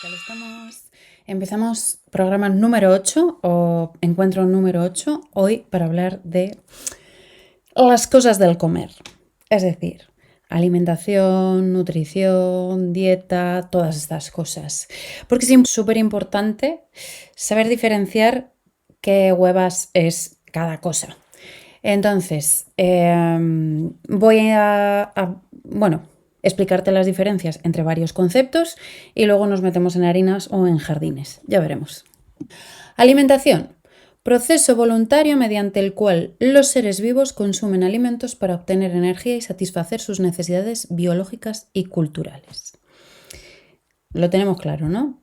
tal estamos? Empezamos programa número 8 o encuentro número 8 hoy para hablar de las cosas del comer. Es decir, alimentación, nutrición, dieta, todas estas cosas. Porque es súper importante saber diferenciar qué huevas es cada cosa. Entonces, voy a explicarte las diferencias entre varios conceptos y luego nos metemos en harinas o en jardines. Ya veremos. Alimentación. Proceso voluntario mediante el cual los seres vivos consumen alimentos para obtener energía y satisfacer sus necesidades biológicas y culturales. Lo tenemos claro, ¿no?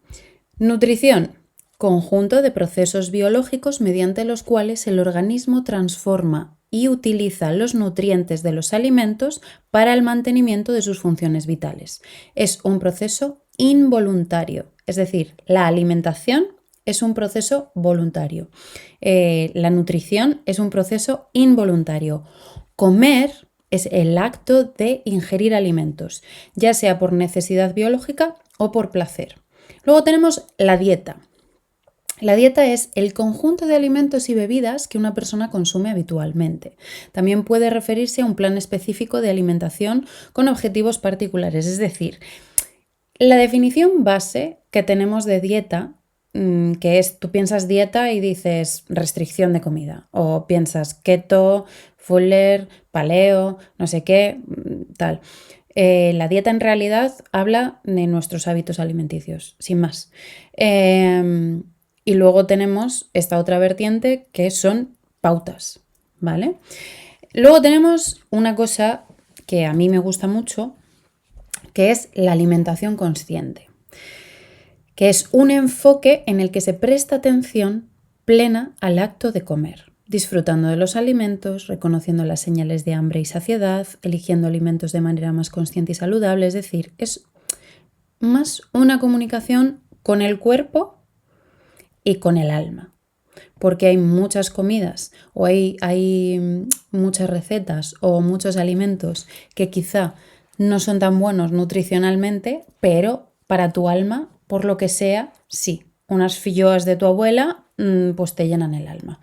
Nutrición. Conjunto de procesos biológicos mediante los cuales el organismo transforma y utiliza los nutrientes de los alimentos para el mantenimiento de sus funciones vitales. Es un proceso involuntario, es decir, la alimentación es un proceso voluntario. La nutrición es un proceso involuntario. Comer es el acto de ingerir alimentos, ya sea por necesidad biológica o por placer. Luego tenemos la dieta. La dieta es el conjunto de alimentos y bebidas que una persona consume habitualmente. También puede referirse a un plan específico de alimentación con objetivos particulares. Es decir, la definición base que tenemos de dieta, que es, tú piensas dieta y dices restricción de comida, o piensas keto, fuller, paleo, no sé qué, tal. La dieta en realidad habla de nuestros hábitos alimenticios, sin más. Y luego tenemos esta otra vertiente que son pautas, ¿vale? Luego tenemos una cosa que a mí me gusta mucho, que es la alimentación consciente, que es un enfoque en el que se presta atención plena al acto de comer, disfrutando de los alimentos, reconociendo las señales de hambre y saciedad, eligiendo alimentos de manera más consciente y saludable, es decir, es más una comunicación con el cuerpo y con el alma, porque hay muchas comidas o hay muchas recetas o muchos alimentos que quizá no son tan buenos nutricionalmente, pero para tu alma, por lo que sea, sí. Unas filloas de tu abuela, pues te llenan el alma.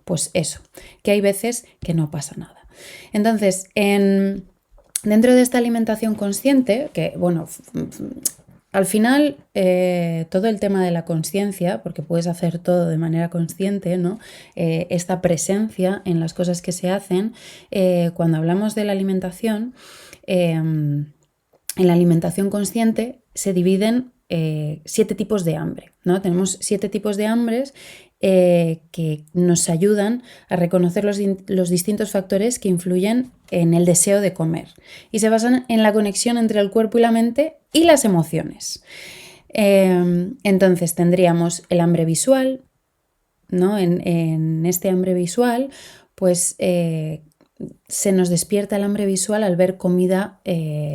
Pues eso, que hay veces que no pasa nada. Entonces, dentro de esta alimentación consciente, que bueno, al final, todo el tema de la conciencia, porque puedes hacer todo de manera consciente, ¿no? Esta presencia en las cosas que se hacen, cuando hablamos de la alimentación, en la alimentación consciente se dividen 7 tipos de hambre, ¿no? Tenemos 7 tipos de hambres que nos ayudan a reconocer los distintos factores que influyen en el deseo de comer y se basan en la conexión entre el cuerpo y la mente y las emociones. Entonces tendríamos el hambre visual, ¿no? En este hambre visual, pues se nos despierta el hambre visual al ver comida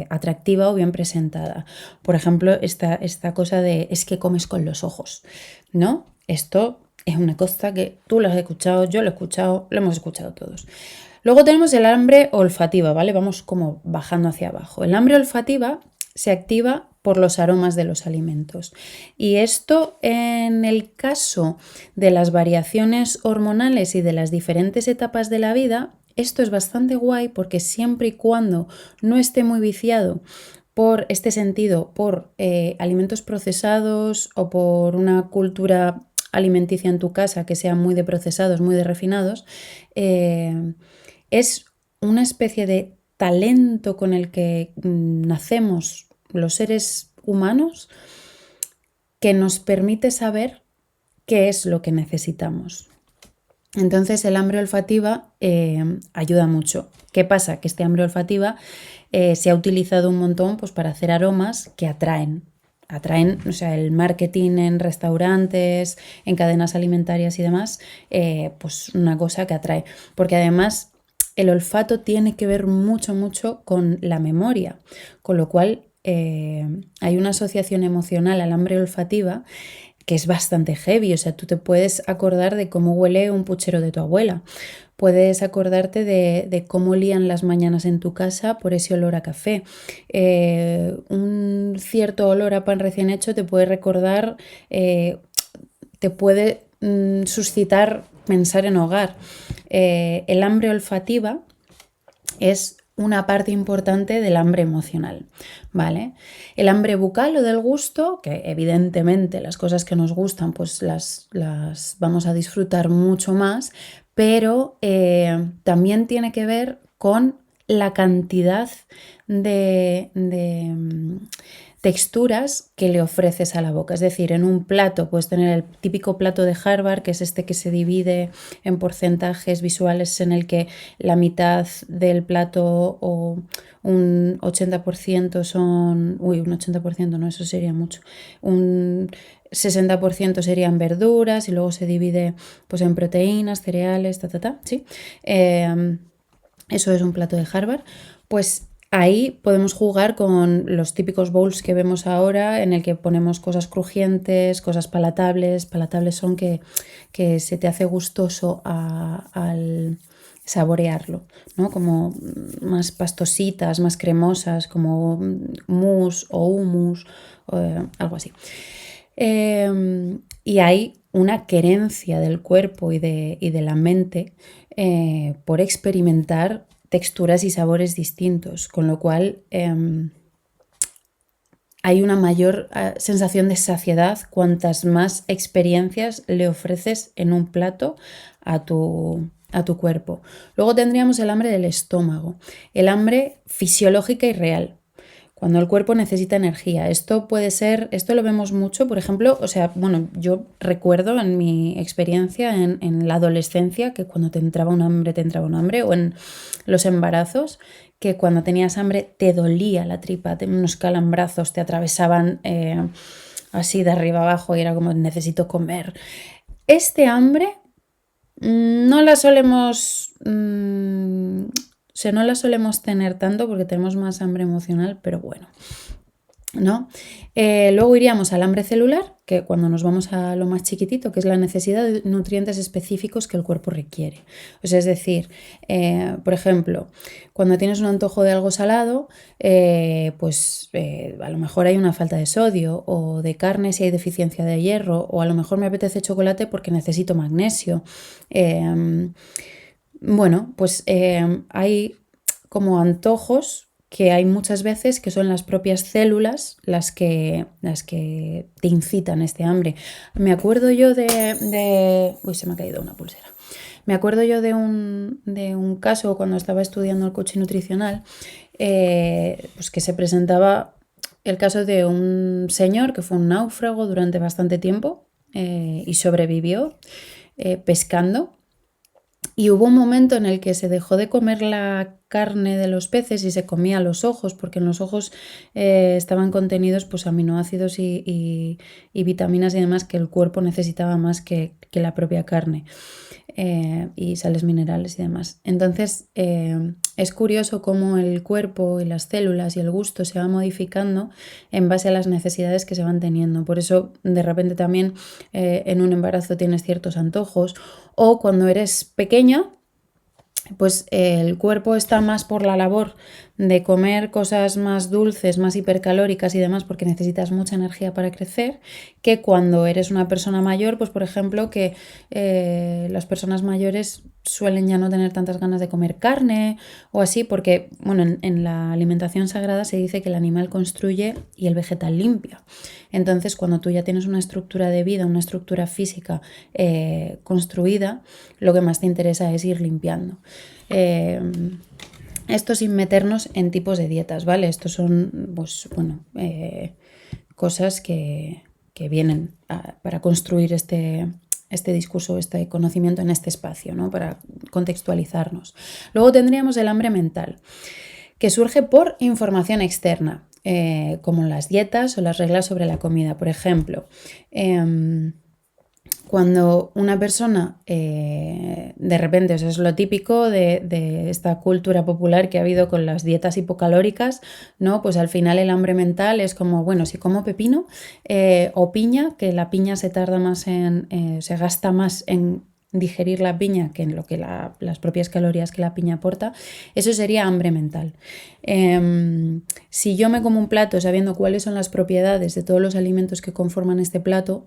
atractiva o bien presentada. Por ejemplo, esta cosa de es que comes con los ojos, ¿no? Esto es una cosa que tú lo has escuchado, yo lo he escuchado, lo hemos escuchado todos. Luego tenemos el hambre olfativa, ¿vale? Vamos como bajando hacia abajo. El hambre olfativa se activa por los aromas de los alimentos. Y esto, en el caso de las variaciones hormonales y de las diferentes etapas de la vida, esto es bastante guay porque siempre y cuando no esté muy viciado por este sentido, por alimentos procesados o por una cultura alimenticia en tu casa que sea muy de procesados, muy de refinados, es una especie de talento con el que nacemos los seres humanos que nos permite saber qué es lo que necesitamos. Entonces el hambre olfativa ayuda mucho. ¿Qué pasa? Que este hambre olfativa se ha utilizado un montón pues, para hacer aromas que atraen, o sea, el marketing en restaurantes, en cadenas alimentarias y demás, pues una cosa que atrae. Porque además el olfato tiene que ver mucho con la memoria, con lo cual hay una asociación emocional al hambre olfativa que es bastante heavy. O sea, tú te puedes acordar de cómo huele un puchero de tu abuela. Puedes acordarte de cómo olían las mañanas en tu casa por ese olor a café. Un cierto olor a pan recién hecho te puede recordar, te puede suscitar pensar en hogar. El hambre olfativa es una parte importante del hambre emocional, ¿vale? El hambre bucal o del gusto, que evidentemente las cosas que nos gustan pues las vamos a disfrutar mucho más, pero también tiene que ver con la cantidad de texturas que le ofreces a la boca. Es decir, en un plato puedes tener el típico plato de Harvard, que es este que se divide en porcentajes visuales, en el que la mitad del plato o un 80% son... Uy, un 80% no, eso sería mucho. Un 60% serían verduras y luego se divide pues, en proteínas, cereales, ¿sí? Eso es un plato de Harvard. Pues ahí podemos jugar con los típicos bowls que vemos ahora, en el que ponemos cosas crujientes, cosas palatables. Palatables son que se te hace gustoso al saborearlo, ¿no? Como más pastositas, más cremosas, como mousse o hummus, algo así. Y hay una querencia del cuerpo y de la mente por experimentar texturas y sabores distintos, con lo cual hay una mayor sensación de saciedad cuantas más experiencias le ofreces en un plato a tu cuerpo. Luego tendríamos el hambre del estómago, el hambre fisiológica y real, cuando el cuerpo necesita energía. Esto puede ser, esto lo vemos mucho, por ejemplo, o sea, bueno, yo recuerdo en mi experiencia en la adolescencia que cuando te entraba un hambre, o en los embarazos, que cuando tenías hambre te dolía la tripa, unos calambrazos te atravesaban así de arriba abajo y era como necesito comer. Este hambre no la solemos... O sea, no la solemos tener tanto porque tenemos más hambre emocional, pero bueno, ¿no? Luego iríamos al hambre celular, que cuando nos vamos a lo más chiquitito, que es la necesidad de nutrientes específicos que el cuerpo requiere. O sea, es decir, por ejemplo, cuando tienes un antojo de algo salado, pues a lo mejor hay una falta de sodio, o de carne si hay deficiencia de hierro, o a lo mejor me apetece chocolate porque necesito magnesio. Bueno, pues hay como antojos que hay muchas veces que son las propias células las que te incitan este hambre. Me acuerdo yo de... Uy, se me ha caído una pulsera. Me acuerdo yo de un caso cuando estaba estudiando el coaching nutricional, pues que se presentaba el caso de un señor que fue un náufrago durante bastante tiempo y sobrevivió pescando. Y hubo un momento en el que se dejó de comer la carne de los peces y se comía los ojos, porque en los ojos estaban contenidos pues, aminoácidos y vitaminas y demás que el cuerpo necesitaba más que la propia carne, y sales minerales y demás. Entonces es curioso cómo el cuerpo y las células y el gusto se va modificando en base a las necesidades que se van teniendo. Por eso de repente también en un embarazo tienes ciertos antojos, o cuando eres pequeña, pues el cuerpo está más por la labor de comer cosas más dulces, más hipercalóricas y demás, porque necesitas mucha energía para crecer, que cuando eres una persona mayor, pues por ejemplo que las personas mayores suelen ya no tener tantas ganas de comer carne o así, porque bueno, en la alimentación sagrada se dice que el animal construye y el vegetal limpia. Entonces, cuando tú ya tienes una estructura de vida, una estructura física construida, lo que más te interesa es ir limpiando. Esto sin meternos en tipos de dietas, ¿vale? Estos son, pues, bueno, cosas que vienen para construir este discurso, este conocimiento en este espacio, ¿no? Para contextualizarnos. Luego tendríamos el hambre mental, que surge por información externa, como las dietas o las reglas sobre la comida. Por ejemplo, cuando una persona de repente, eso es lo típico de esta cultura popular que ha habido con las dietas hipocalóricas, ¿no? Pues al final el hambre mental es como, bueno, si como pepino o piña, que la piña se tarda más se gasta más en digerir la piña que en lo que las propias calorías que la piña aporta, eso sería hambre mental. Si yo me como un plato sabiendo cuáles son las propiedades de todos los alimentos que conforman este plato,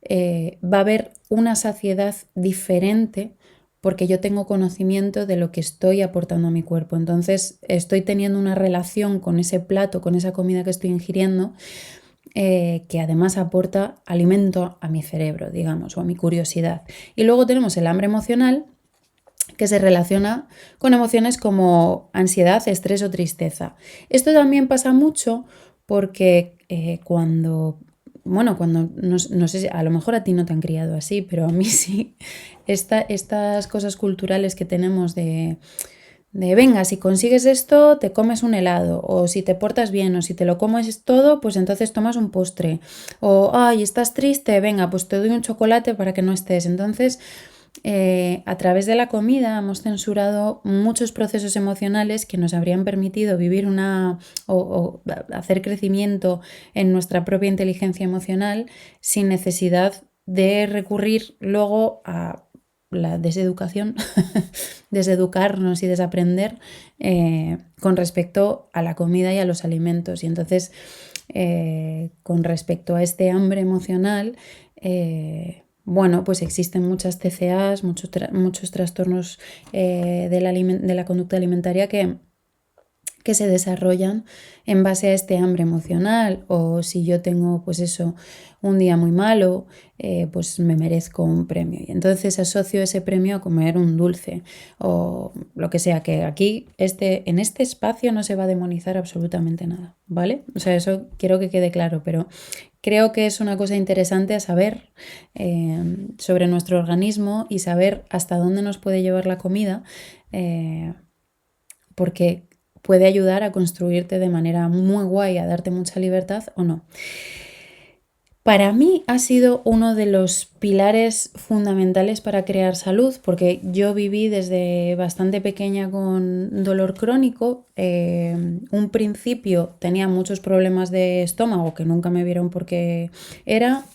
va a haber una saciedad diferente porque yo tengo conocimiento de lo que estoy aportando a mi cuerpo. Entonces estoy teniendo una relación con ese plato, con esa comida que estoy ingiriendo, que además aporta alimento a mi cerebro, digamos, o a mi curiosidad. Y luego tenemos el hambre emocional, que se relaciona con emociones como ansiedad, estrés o tristeza. Esto también pasa mucho porque cuando no sé, a lo mejor a ti no te han criado así, pero a mí sí, estas cosas culturales que tenemos de venga, si consigues esto, te comes un helado, o si te portas bien, o si te lo comes todo, pues entonces tomas un postre, o ay, estás triste, venga, pues te doy un chocolate para que no estés. Entonces, a través de la comida hemos censurado muchos procesos emocionales que nos habrían permitido vivir o hacer crecimiento en nuestra propia inteligencia emocional sin necesidad de recurrir luego a la deseducación, deseducarnos y desaprender con respecto a la comida y a los alimentos. Y entonces, con respecto a este hambre emocional, bueno, pues existen muchas TCAs, muchos trastornos de la conducta alimentaria que se desarrollan en base a este hambre emocional. O si yo tengo, pues eso, un día muy malo, pues me merezco un premio. Y entonces asocio ese premio a comer un dulce o lo que sea, que aquí en este espacio no se va a demonizar absolutamente nada, ¿vale? O sea, eso quiero que quede claro, pero creo que es una cosa interesante a saber sobre nuestro organismo y saber hasta dónde nos puede llevar la comida, porque puede ayudar a construirte de manera muy guay, a darte mucha libertad o no. Para mí ha sido uno de los pilares fundamentales para crear salud, porque yo viví desde bastante pequeña con dolor crónico. Un principio tenía muchos problemas de estómago que nunca me vieron por qué era.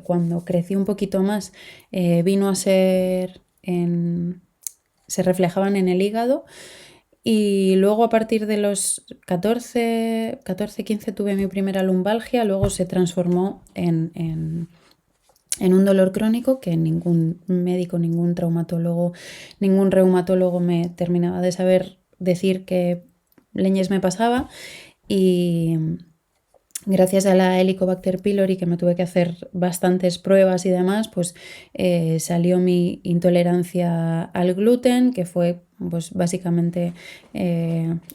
Cuando crecí un poquito más, vino a ser se reflejaban en el hígado. Y luego a partir de los 14, 15 tuve mi primera lumbalgia, luego se transformó en un dolor crónico que ningún médico, ningún traumatólogo, ningún reumatólogo me terminaba de saber decir qué leñes me pasaba. Y gracias a la Helicobacter pylori, que me tuve que hacer bastantes pruebas y demás, pues salió mi intolerancia al gluten, que fue pues básicamente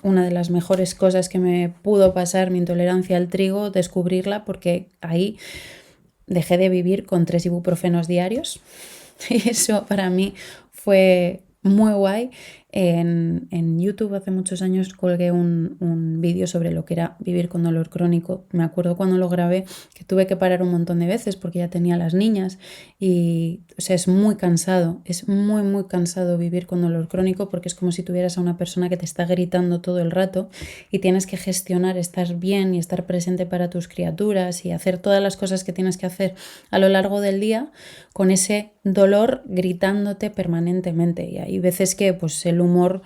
una de las mejores cosas que me pudo pasar, mi intolerancia al trigo, descubrirla, porque ahí dejé de vivir con 3 ibuprofenos diarios. Y eso para mí fue muy guay. En YouTube hace muchos años colgué un vídeo sobre lo que era vivir con dolor crónico. Me acuerdo cuando lo grabé que tuve que parar un montón de veces porque ya tenía las niñas y, o sea, es muy cansado, es muy, muy cansado vivir con dolor crónico porque es como si tuvieras a una persona que te está gritando todo el rato y tienes que gestionar, estar bien y estar presente para tus criaturas y hacer todas las cosas que tienes que hacer a lo largo del día con ese dolor gritándote permanentemente. Y hay veces que pues el humor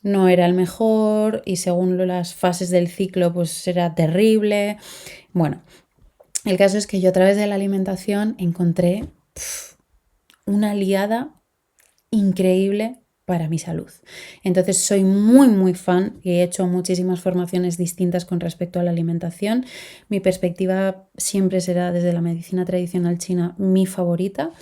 no era el mejor y según las fases del ciclo pues era terrible. Bueno, el caso es que yo a través de la alimentación encontré una aliada increíble para mi salud. Entonces soy muy, muy fan y he hecho muchísimas formaciones distintas con respecto a la alimentación. Mi perspectiva siempre será desde la medicina tradicional china mi favorita,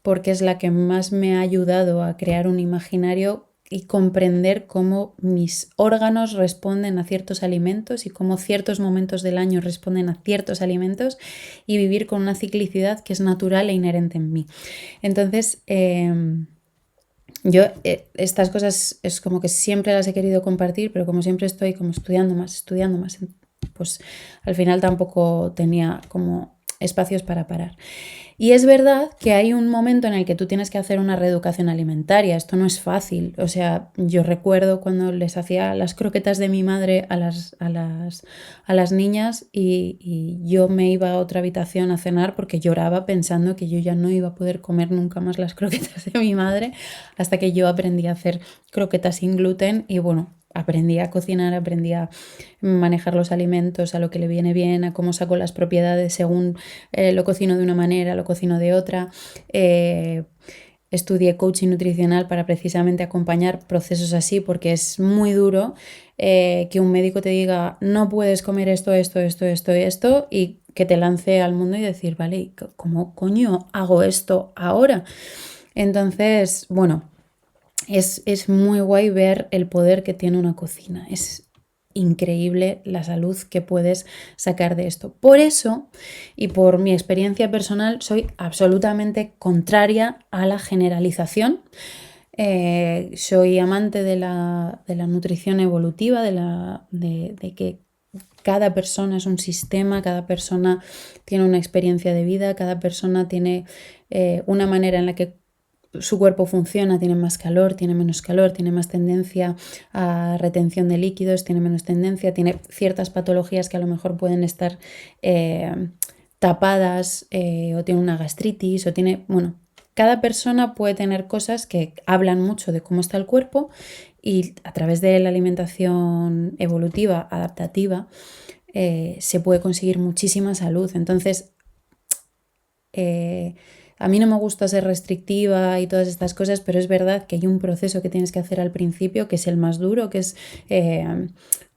porque es la que más me ha ayudado a crear un imaginario y comprender cómo mis órganos responden a ciertos alimentos y cómo ciertos momentos del año responden a ciertos alimentos y vivir con una ciclicidad que es natural e inherente en mí. Entonces, yo estas cosas es como que siempre las he querido compartir, pero como siempre estoy como estudiando más, pues al final tampoco tenía como espacios para parar. Y es verdad que hay un momento en el que tú tienes que hacer una reeducación alimentaria. Esto no es fácil. O sea, yo recuerdo cuando les hacía las croquetas de mi madre a las niñas y yo me iba a otra habitación a cenar porque lloraba pensando que yo ya no iba a poder comer nunca más las croquetas de mi madre hasta que yo aprendí a hacer croquetas sin gluten y bueno, aprendí a cocinar, aprendí a manejar los alimentos, a lo que le viene bien, a cómo saco las propiedades según lo cocino de una manera, lo cocino de otra. Estudié coaching nutricional para precisamente acompañar procesos así porque es muy duro que un médico te diga no puedes comer esto, esto, esto, esto y esto y que te lance al mundo y decir, vale, ¿cómo coño hago esto ahora? Entonces, bueno, es muy guay ver el poder que tiene una cocina. Es increíble la salud que puedes sacar de esto. Por eso, y por mi experiencia personal, soy absolutamente contraria a la generalización. Soy amante de la nutrición evolutiva, de que cada persona es un sistema, cada persona tiene una experiencia de vida, cada persona tiene una manera en la que su cuerpo funciona, tiene más calor, tiene menos calor, tiene más tendencia a retención de líquidos, tiene menos tendencia, tiene ciertas patologías que a lo mejor pueden estar tapadas o tiene una gastritis o tiene, bueno, cada persona puede tener cosas que hablan mucho de cómo está el cuerpo y a través de la alimentación evolutiva, adaptativa, se puede conseguir muchísima salud. Entonces, a mí no me gusta ser restrictiva y todas estas cosas, pero es verdad que hay un proceso que tienes que hacer al principio, que es el más duro, que es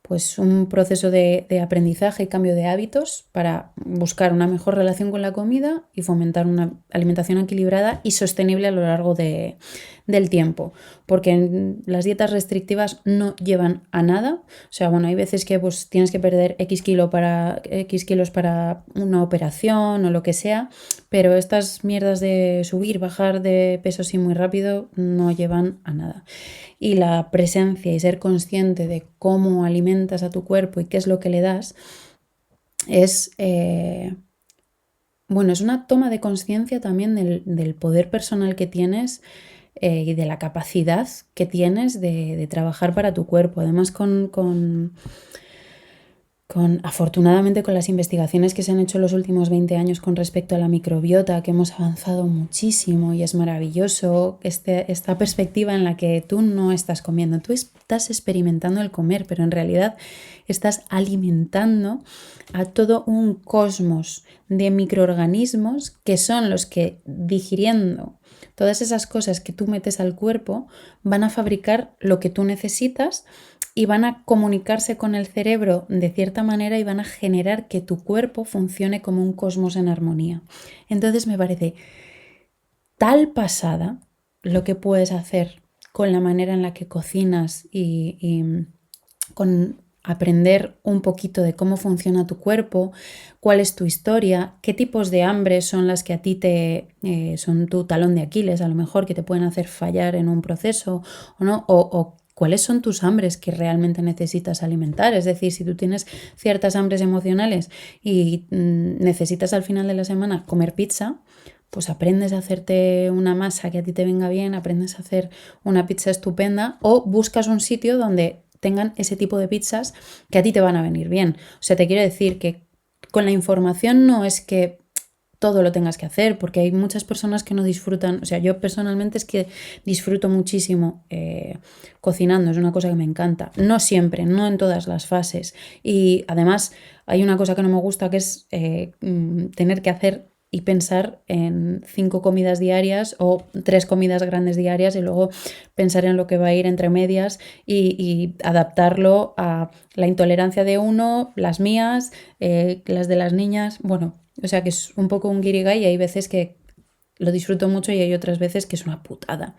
pues un proceso de aprendizaje y cambio de hábitos para buscar una mejor relación con la comida y fomentar una alimentación equilibrada y sostenible a lo largo del tiempo. Porque las dietas restrictivas no llevan a nada. O sea, bueno, hay veces que pues, tienes que perder X kilos para una operación o lo que sea, pero estas mierdas de subir, bajar de peso así muy rápido no llevan a nada. Y la presencia y ser consciente de cómo alimentas a tu cuerpo y qué es lo que le das es, bueno, es una toma de conciencia también del poder personal que tienes y de la capacidad que tienes de trabajar para tu cuerpo. Además, afortunadamente con las investigaciones que se han hecho en los últimos 20 años con respecto a la microbiota, que hemos avanzado muchísimo y es maravilloso esta perspectiva en la que tú no estás comiendo, tú estás experimentando el comer, pero en realidad estás alimentando a todo un cosmos de microorganismos que son los que, digiriendo todas esas cosas que tú metes al cuerpo, van a fabricar lo que tú necesitas y van a comunicarse con el cerebro de cierta manera y van a generar que tu cuerpo funcione como un cosmos en armonía. Entonces me parece tal pasada lo que puedes hacer con la manera en la que cocinas y con aprender un poquito de cómo funciona tu cuerpo, cuál es tu historia, qué tipos de hambre son las que a ti son tu talón de Aquiles, a lo mejor que te pueden hacer fallar en un proceso o no, o cuáles son tus hambres que realmente necesitas alimentar. Es decir, si tú tienes ciertas hambres emocionales y necesitas al final de la semana comer pizza, pues aprendes a hacerte una masa que a ti te venga bien, aprendes a hacer una pizza estupenda o buscas un sitio donde tengan ese tipo de pizzas que a ti te van a venir bien. O sea, te quiero decir que con la información no es que todo lo tengas que hacer, porque hay muchas personas que no disfrutan. O sea, yo personalmente es que disfruto muchísimo cocinando, es una cosa que me encanta. No siempre, no en todas las fases. Y además hay una cosa que no me gusta, que es tener que hacer y pensar en 5 comidas diarias o 3 comidas grandes diarias y luego pensar en lo que va a ir entre medias y adaptarlo a la intolerancia de uno, las mías, las de las niñas. Bueno, o sea que es un poco un guirigay y hay veces que lo disfruto mucho y hay otras veces que es una putada.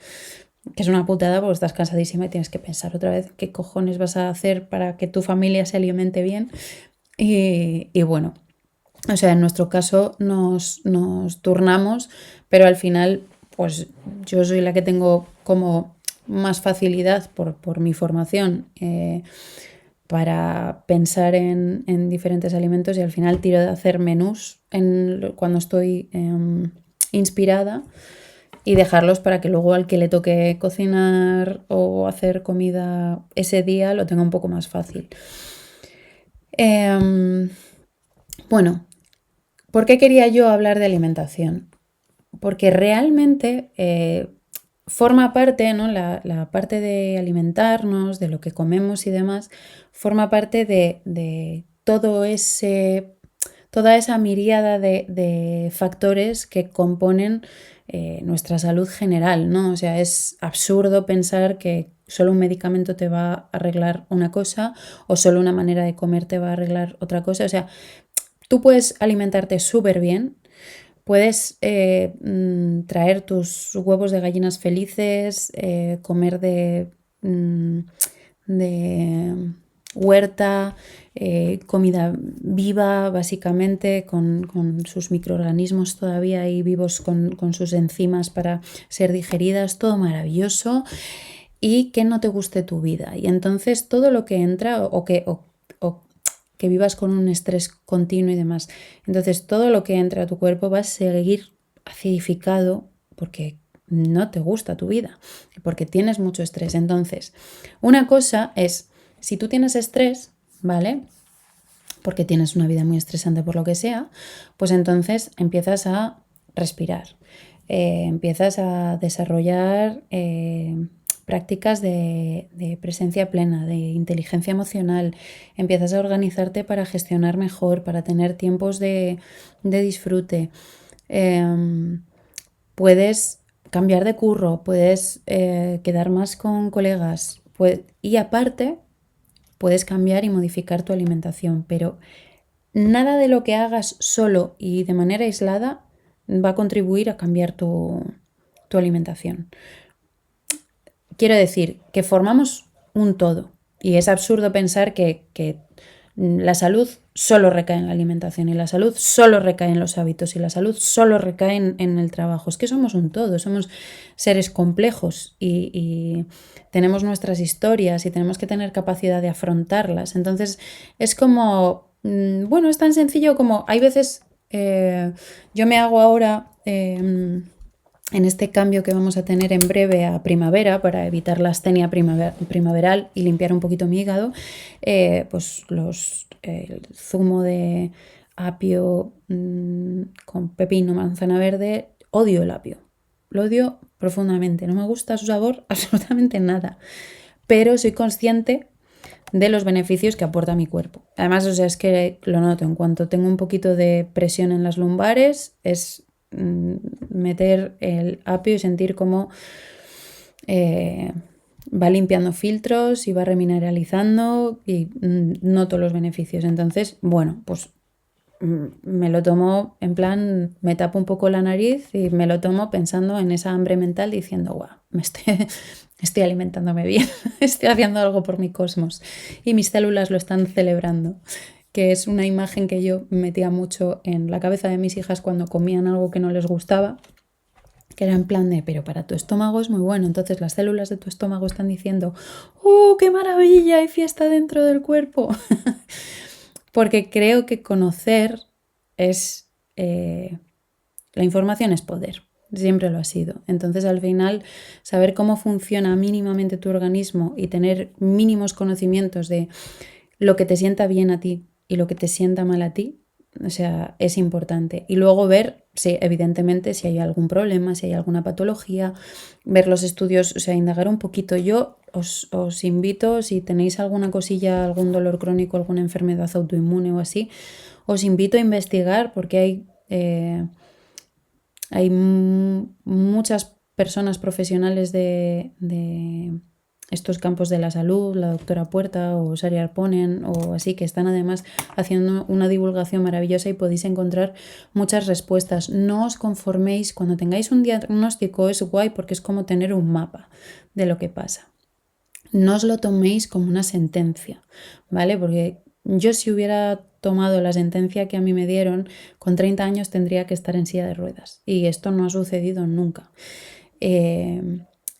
Que es una putada porque estás cansadísima y tienes que pensar otra vez qué cojones vas a hacer para que tu familia se alimente bien. Y bueno, o sea, en nuestro caso nos turnamos, pero al final, pues yo soy la que tengo como más facilidad por mi formación para pensar en diferentes alimentos y al final tiro de hacer menús cuando estoy inspirada y dejarlos para que luego al que le toque cocinar o hacer comida ese día lo tenga un poco más fácil. Bueno, ¿por qué quería yo hablar de alimentación? Porque realmente forma parte, ¿no? La parte de alimentarnos, de lo que comemos y demás, forma parte de todo toda esa miríada de factores que componen nuestra salud general, ¿no? O sea, es absurdo pensar que solo un medicamento te va a arreglar una cosa o solo una manera de comer te va a arreglar otra cosa. O sea, tú puedes alimentarte súper bien. Puedes traer tus huevos de gallinas felices, comer de huerta, comida viva, básicamente, con sus microorganismos todavía ahí vivos, con sus enzimas para ser digeridas, todo maravilloso, y que no te guste tu vida. Y entonces todo lo que entra o que vivas con un estrés continuo y demás. Entonces todo lo que entra a tu cuerpo va a seguir acidificado porque no te gusta tu vida, porque tienes mucho estrés. Entonces, una cosa es, si tú tienes estrés, ¿vale? Porque tienes una vida muy estresante por lo que sea, pues entonces empiezas a respirar, empiezas a desarrollar prácticas de presencia plena, de inteligencia emocional, empiezas a organizarte para gestionar mejor, para tener tiempos de disfrute. Puedes cambiar de curro, puedes quedar más con colegas y aparte puedes cambiar y modificar tu alimentación, pero nada de lo que hagas solo y de manera aislada va a contribuir a cambiar tu alimentación. Quiero decir que formamos un todo y es absurdo pensar que la salud solo recae en la alimentación y la salud solo recae en los hábitos y la salud solo recae en el trabajo. Es que somos un todo, somos seres complejos y tenemos nuestras historias y tenemos que tener capacidad de afrontarlas. Entonces es como, bueno, es tan sencillo como hay veces, yo me hago ahora en este cambio que vamos a tener en breve a primavera para evitar la astenia primaveral y limpiar un poquito mi hígado, pues el zumo de apio con pepino, manzana verde, odio el apio. Lo odio profundamente, no me gusta su sabor absolutamente nada, pero soy consciente de los beneficios que aporta a mi cuerpo. Además, o sea, es que lo noto, en cuanto tengo un poquito de presión en las lumbares, es meter el apio y sentir cómo va limpiando filtros y va remineralizando y noto los beneficios. Entonces, bueno, pues me lo tomo en plan, me tapo un poco la nariz y me lo tomo pensando en esa hambre mental diciendo, guau, estoy alimentándome bien, estoy haciendo algo por mi cosmos y mis células lo están celebrando, que es una imagen que yo metía mucho en la cabeza de mis hijas cuando comían algo que no les gustaba, que era en plan de, pero para tu estómago es muy bueno, entonces las células de tu estómago están diciendo, ¡oh, qué maravilla! Hay fiesta dentro del cuerpo. Porque creo que conocer es, la información es poder, siempre lo ha sido. Entonces al final saber cómo funciona mínimamente tu organismo y tener mínimos conocimientos de lo que te sienta bien a ti y lo que te sienta mal a ti, o sea, es importante. Y luego ver, sí, evidentemente, si hay algún problema, si hay alguna patología, ver los estudios, o sea, indagar un poquito. Yo os invito, si tenéis alguna cosilla, algún dolor crónico, alguna enfermedad autoinmune o así, os invito a investigar porque hay muchas personas profesionales de estos campos de la salud, la doctora Puerta o Sari Arponen o así, que están además haciendo una divulgación maravillosa y podéis encontrar muchas respuestas. No os conforméis, cuando tengáis un diagnóstico es guay porque es como tener un mapa de lo que pasa. No os lo toméis como una sentencia, ¿vale? Porque yo si hubiera tomado la sentencia que a mí me dieron, con 30 años tendría que estar en silla de ruedas y esto no ha sucedido nunca.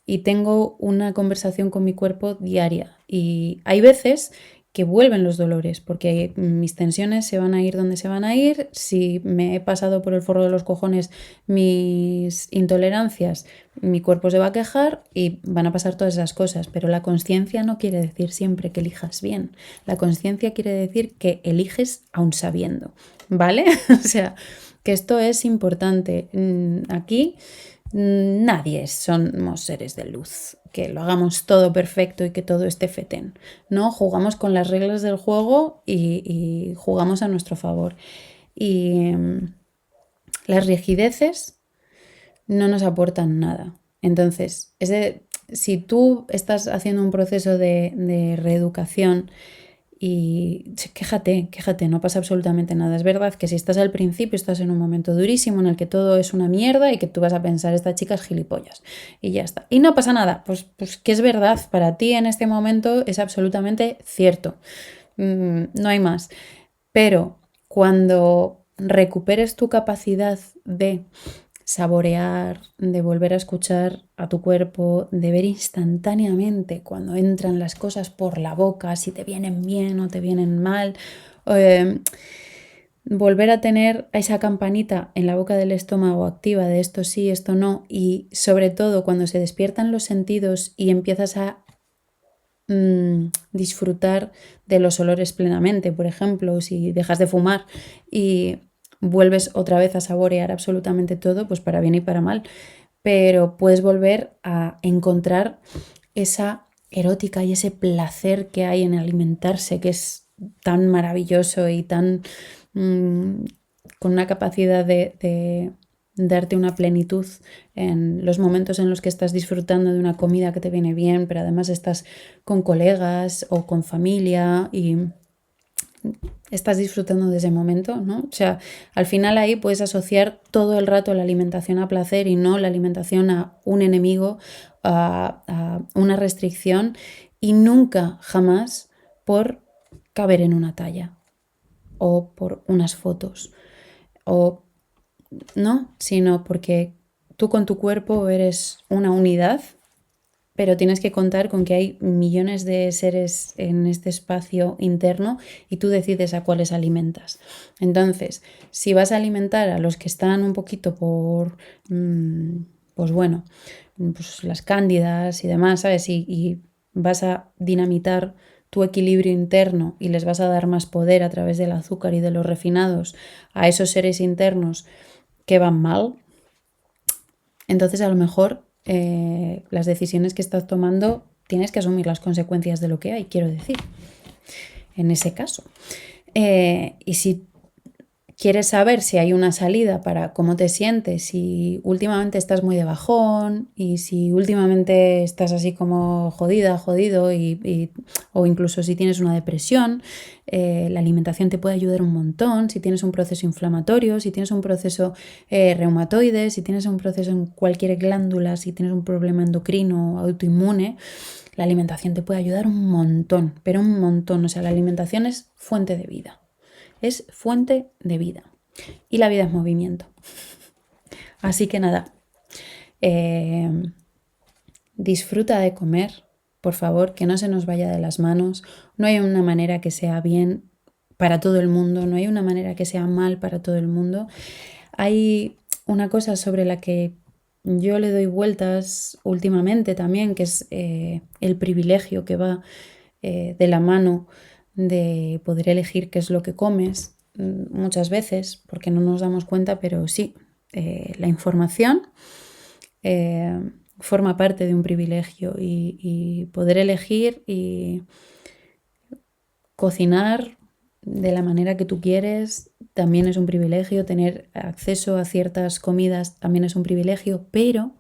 Y tengo una conversación con mi cuerpo diaria y hay veces que vuelven los dolores, porque mis tensiones se van a ir donde se van a ir. Si me he pasado por el forro de los cojones mis intolerancias, mi cuerpo se va a quejar y van a pasar todas esas cosas. Pero la consciencia no quiere decir siempre que elijas bien. La consciencia quiere decir que eliges aún sabiendo, ¿vale? O sea, que esto es importante. Aquí nadie somos seres de luz, que lo hagamos todo perfecto y que todo esté fetén. No, jugamos con las reglas del juego y jugamos a nuestro favor. Y las rigideces no nos aportan nada. Entonces, si tú estás haciendo un proceso de reeducación y quéjate, no pasa absolutamente nada. Es verdad que si estás al principio, estás en un momento durísimo en el que todo es una mierda y que tú vas a pensar, esta chica es gilipollas y ya está. Y no pasa nada, pues que es verdad, para ti en este momento es absolutamente cierto. No hay más. Pero cuando recuperes tu capacidad de saborear, de volver a escuchar a tu cuerpo, de ver instantáneamente cuando entran las cosas por la boca, si te vienen bien o te vienen mal, volver a tener esa campanita en la boca del estómago activa de esto sí, esto no, y sobre todo cuando se despiertan los sentidos y empiezas a disfrutar de los olores plenamente, por ejemplo, si dejas de fumar y vuelves otra vez a saborear absolutamente todo, pues para bien y para mal, pero puedes volver a encontrar esa erótica y ese placer que hay en alimentarse, que es tan maravilloso y tan con una capacidad de darte una plenitud en los momentos en los que estás disfrutando de una comida que te viene bien, pero además estás con colegas o con familia y estás disfrutando de ese momento, ¿no? O sea, al final ahí puedes asociar todo el rato la alimentación a placer y no la alimentación a un enemigo, a una restricción y nunca, jamás por caber en una talla o por unas fotos o no, sino porque tú con tu cuerpo eres una unidad, pero tienes que contar con que hay millones de seres en este espacio interno y tú decides a cuáles alimentas. Entonces, si vas a alimentar a los que están un poquito por, pues bueno, pues las cándidas y demás, ¿sabes? Y vas a dinamitar tu equilibrio interno y les vas a dar más poder a través del azúcar y de los refinados a esos seres internos que van mal, entonces a lo mejor las decisiones que estás tomando tienes que asumir las consecuencias de lo que hay, quiero decir, en ese caso. Y si quieres saber si hay una salida para cómo te sientes, si últimamente estás muy de bajón y si últimamente estás así como jodida, jodido o incluso si tienes una depresión, la alimentación te puede ayudar un montón. Si tienes un proceso inflamatorio, si tienes un proceso reumatoide, si tienes un proceso en cualquier glándula, si tienes un problema endocrino, autoinmune, la alimentación te puede ayudar un montón, pero un montón. O sea, la alimentación es fuente de vida. Es fuente de vida. Y la vida es movimiento. Así que nada, disfruta de comer, por favor, que no se nos vaya de las manos. No hay una manera que sea bien para todo el mundo, no hay una manera que sea mal para todo el mundo. Hay una cosa sobre la que yo le doy vueltas últimamente también, que es el privilegio que va de la mano de poder elegir qué es lo que comes muchas veces, porque no nos damos cuenta, pero sí, la información forma parte de un privilegio y poder elegir y cocinar de la manera que tú quieres también es un privilegio, tener acceso a ciertas comidas también es un privilegio, pero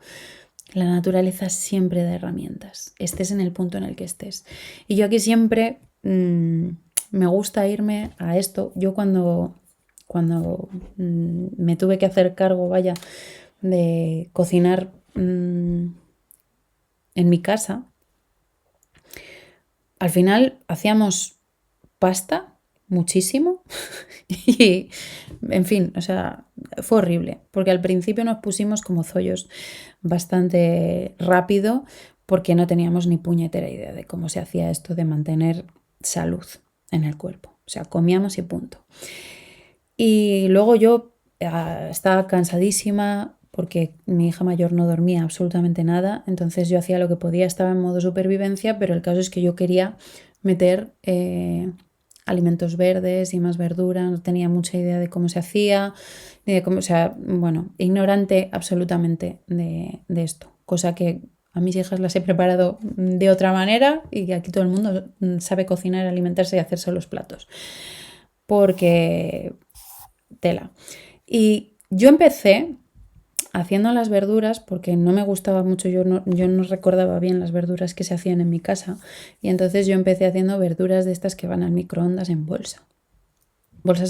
la naturaleza siempre da herramientas, estés en el punto en el que estés. Y yo aquí siempre me gusta irme a esto. Yo cuando me tuve que hacer cargo, vaya, de cocinar en mi casa, al final hacíamos pasta muchísimo y, en fin, o sea, fue horrible, porque al principio nos pusimos como zollos bastante rápido porque no teníamos ni puñetera idea de cómo se hacía esto de mantener salud en el cuerpo. O sea, comíamos y punto. Y luego yo estaba cansadísima porque mi hija mayor no dormía absolutamente nada, entonces yo hacía lo que podía, estaba en modo supervivencia, pero el caso es que yo quería meter alimentos verdes y más verdura, no tenía mucha idea de cómo se hacía, ni de cómo, o sea, bueno, ignorante absolutamente de esto, cosa que a mis hijas las he preparado de otra manera y aquí todo el mundo sabe cocinar, alimentarse y hacerse los platos, porque tela. Y yo empecé haciendo las verduras porque no me gustaba mucho, yo no recordaba bien las verduras que se hacían en mi casa y entonces yo empecé haciendo verduras de estas que van al microondas en bolsas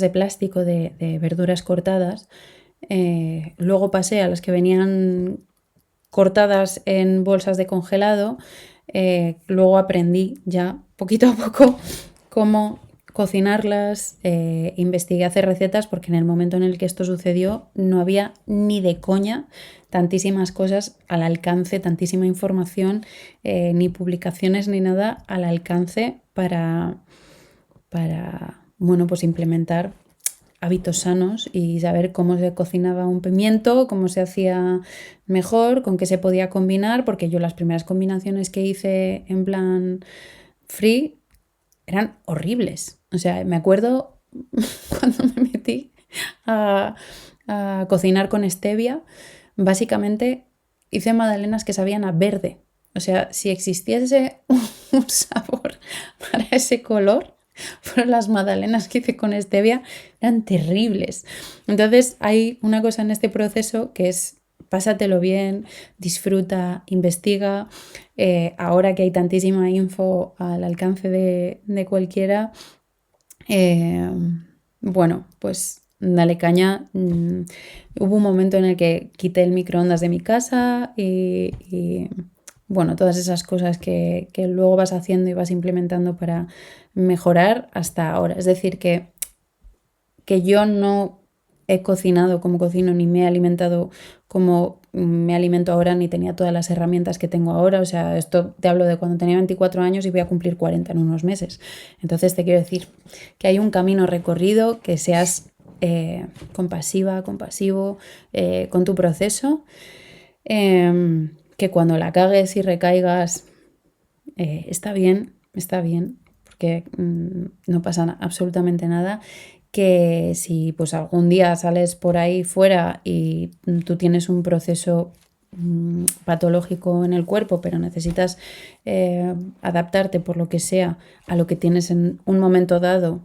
de plástico de verduras cortadas. Luego pasé a las que venían cortadas en bolsas de congelado. Luego aprendí ya poquito a poco cómo cocinarlas, investigué hacer recetas porque en el momento en el que esto sucedió no había ni de coña tantísimas cosas al alcance, tantísima información, ni publicaciones ni nada al alcance para bueno, pues implementar hábitos sanos y saber cómo se cocinaba un pimiento, cómo se hacía mejor, con qué se podía combinar, porque yo las primeras combinaciones que hice en plan free eran horribles. O sea, me acuerdo cuando me metí a cocinar con stevia, básicamente hice magdalenas que sabían a verde. O sea, si existiese un sabor para ese color, fueron las magdalenas que hice con stevia, eran terribles. Entonces hay una cosa en este proceso que es pásatelo bien, disfruta, investiga. Ahora que hay tantísima info al alcance de cualquiera, bueno, pues dale caña. Hubo un momento en el que quité el microondas de mi casa y bueno, todas esas cosas que luego vas haciendo y vas implementando para mejorar hasta ahora. Es decir, que yo no he cocinado como cocino ni me he alimentado como me alimento ahora ni tenía todas las herramientas que tengo ahora. O sea, esto te hablo de cuando tenía 24 años y voy a cumplir 40 en unos meses. Entonces te quiero decir que hay un camino recorrido, que seas compasiva, compasivo con tu proceso, que cuando la cagues y recaigas está bien, porque no pasa absolutamente nada. Que si pues algún día sales por ahí fuera y tú tienes un proceso patológico en el cuerpo, pero necesitas adaptarte por lo que sea a lo que tienes en un momento dado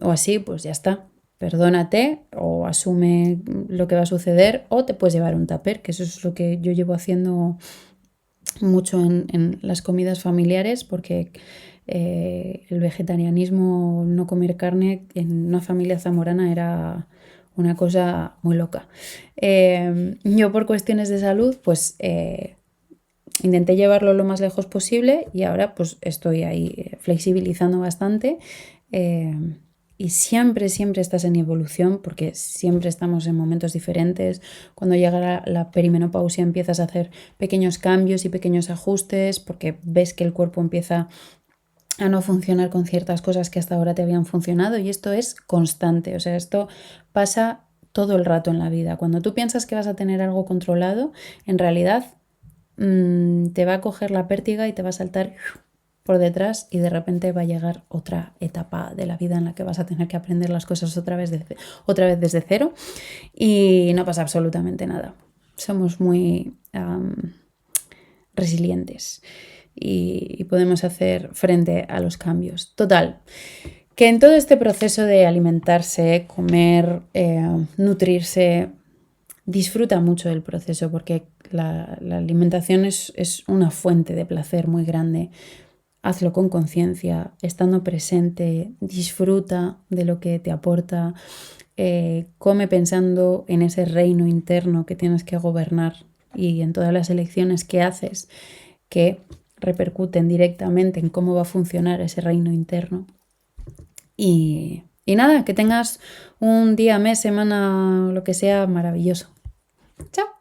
o así, pues ya está. Perdónate o asume lo que va a suceder o te puedes llevar un tupper, que eso es lo que yo llevo haciendo mucho en las comidas familiares, porque el vegetarianismo, no comer carne en una familia zamorana era una cosa muy loca. Yo por cuestiones de salud pues intenté llevarlo lo más lejos posible y ahora pues estoy ahí flexibilizando bastante. Y siempre estás en evolución porque siempre estamos en momentos diferentes. Cuando llega la perimenopausia empiezas a hacer pequeños cambios y pequeños ajustes porque ves que el cuerpo empieza a no funcionar con ciertas cosas que hasta ahora te habían funcionado y esto es constante. O sea, esto pasa todo el rato en la vida. Cuando tú piensas que vas a tener algo controlado, en realidad te va a coger la pértiga y te va a saltar por detrás y de repente va a llegar otra etapa de la vida en la que vas a tener que aprender las cosas otra vez desde cero y no pasa absolutamente nada. Somos muy resilientes y podemos hacer frente a los cambios. Total, que en todo este proceso de alimentarse, comer, nutrirse, disfruta mucho del proceso porque la alimentación es una fuente de placer muy grande. Hazlo con conciencia, estando presente, disfruta de lo que te aporta, come pensando en ese reino interno que tienes que gobernar y en todas las elecciones que haces que repercuten directamente en cómo va a funcionar ese reino interno. Y nada, que tengas un día, mes, semana, lo que sea maravilloso. Chao.